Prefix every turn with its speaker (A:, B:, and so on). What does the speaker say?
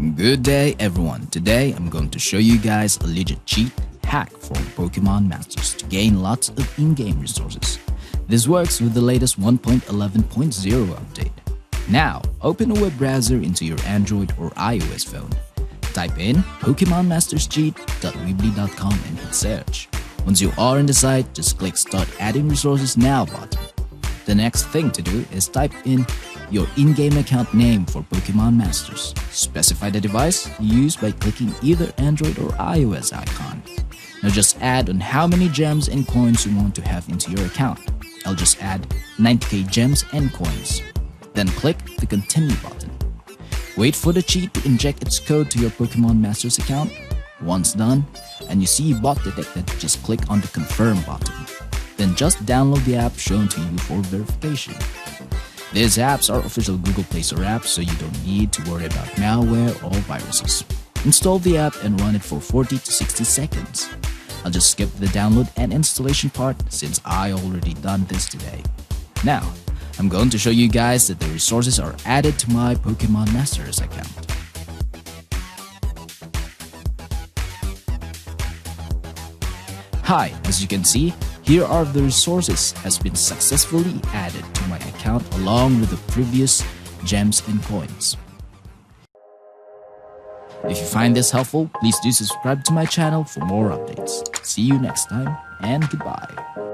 A: Good day everyone. Today I'm going to show you guys a legit cheat hack for Pokemon Masters to gain lots of in-game resources. This works with the latest 1.11.0 update. Now, open a web browser into your Android or iOS phone. Type in pokemonmasterscheat.weebly.com and hit search. Once you are in the site, just click Start Adding Resources Now button. The next thing to do is type in your in-game account name for Pokemon Masters. Specify the device you use by clicking either Android or iOS icon. Now just add on how many gems and coins you want to have into your account. I'll just add 90k gems and coins. Then click the Continue button. Wait for the cheat to inject its code to your Pokemon Masters account. Once done, and you see bot detected, just click on the Confirm button. Then just download the app shown to you for verification. These apps are official Google Play Store apps, so you don't need to worry about malware or viruses. Install the app and run it for 40 to 60 seconds. I'll just skip the download and installation part since I already done this today. Now, I'm going to show you guys that the resources are added to my Pokemon Masters account. Hi, as you can see, here are the resources has been successfully added to my account along with the previous gems and coins. If you find this helpful, please do subscribe to my channel for more updates. See you next time and goodbye.